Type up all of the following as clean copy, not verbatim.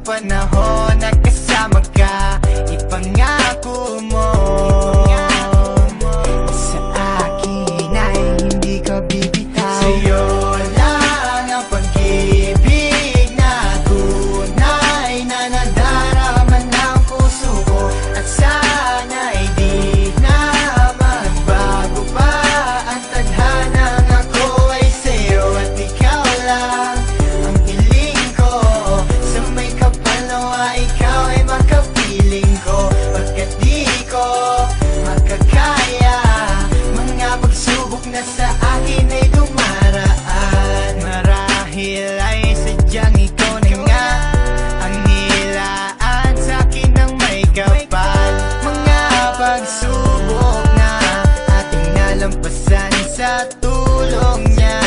panahon na kasama ka. Ipangako mo sa akin ay hindi ka bibitaw. Sa'yo lang ang pag-ibig na tunay na nadarama ng puso ko. At sana'y di na magbago pa ang tadhanang ako ay sa'yo. At ikaw lang ang hiling ko, sa may kapal nawa ikaw ay makapiling ko. Pagkat di ko makakaya mga pagsubok na sa akin ay dumaraan. Marahil ay sadyang ikaw na nga ang nilaan sa akin ng may kapal. Mga pagsubok na ating nalampasan sa tulong niya.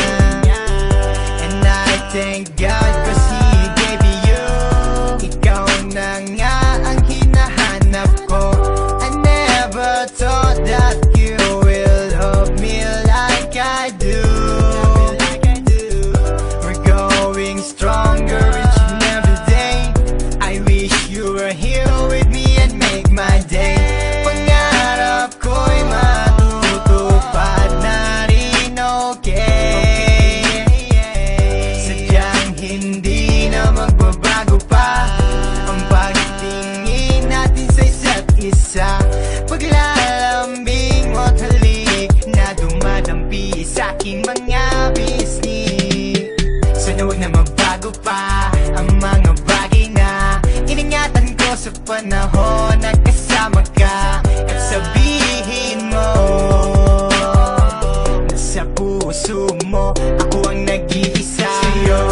And I thank God 'cause He gave me you. Ikaw na nga ang hinahanap ko. I never thought that you will love me like I do. We're going stronger each and every day. I wish you were here with me and make my day. Pangarap ko'y matutupad na rin, okay? Sadyang hindi na magbabago pa ang pagtingin natin sa isa't isa. Paglalambing mo't halik na dumadampi sa aking mga bisni. Sana huwag na magbago pa ang mga bagay na iningatan ko sa panahon na kasama ka. At sabihin mo na sa puso mo ako ang nag-iisa. Sa'yo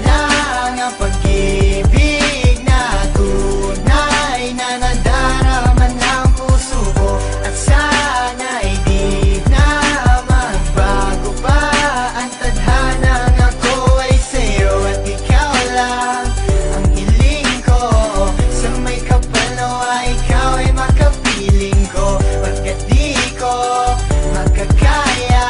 lang ang pag-ibig na tunay na nadarama ng puso ko. At sana'y di na magbago pa ang tadhanang ako ay sa'yo. At ikaw lang ang hiling ko, sa may kapal nawa ikaw ay makapiling ko. Pagkat di ko makakaya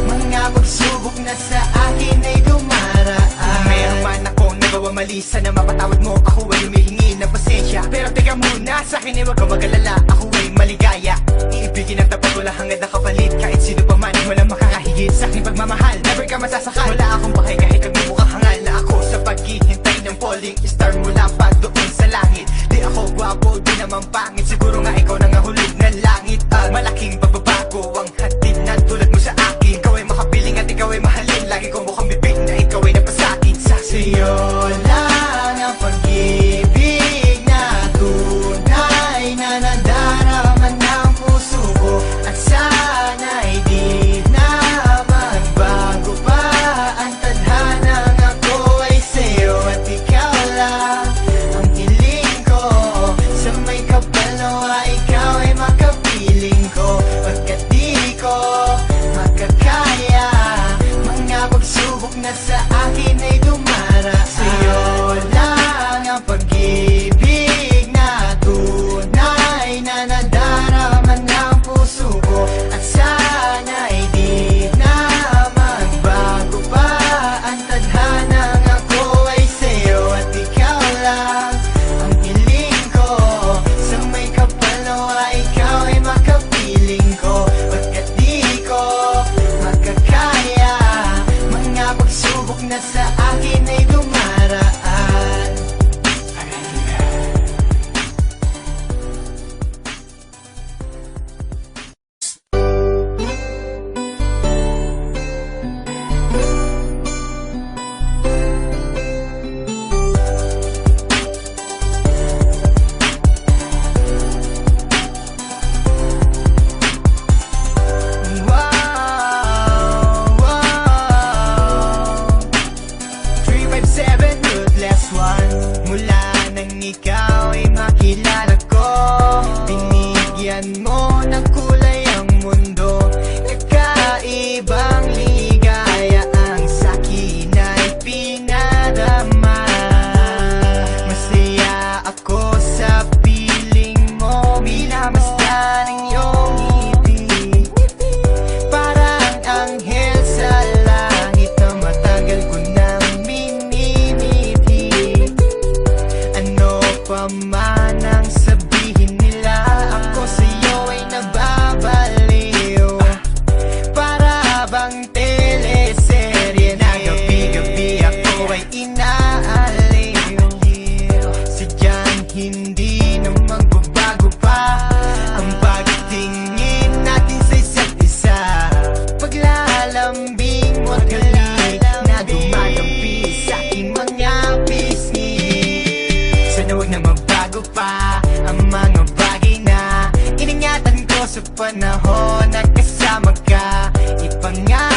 mga pagsubok na sa akin ay dumaraan. Meron man akong nagawa mali, sana mapatawad mo. Ako ay humihingi ng pasensya, pero teka muna, sa akin ay wag ka mag-alala. Ako ay maligaya, iibigin ang tapat, wala hangad na kapalit. Kahit sino pa man, walang makakahigit sa aking pagmamahal. Never ka masasakal, wala akong pakay kahit nagmumukhang hangal na ako sa paghihintay ng falling star mula pa doon sa langit. Di ako gwapo, di naman pangit, siguro nga ikaw na nga hulog ng langit. At malaking pagbabago ang hatid na tulad mo sa akin. Ikaw ay makapiling at ikaw ay mahalin, lagi ko mukhang bibig na ikaw ay napasakin sa sa'yo lang ang pag-ibig na tunay na nadarama ng puso ko. At sana'y di na magbago pa ang tadhanang ako ay sa'yo. At ikaw lang ang hiling ko, sa may kapal nawa ikaw ay makapiling ko. Pagkat di ko pa man ang sabihin nila, ako sa'yo ay nababaliw. Para bang teleserye na gabi-gabi ako ay inaaliw. Sadyang hindi na magbabago pa ang pagtingin natin sa isa't isa. Paglalambing mo at halik na dumadampi sa aking mga pisngi. Sana huwag na magbago pa ang mga bagay na iningatan ko sa panahon na kasama ka. Ipangako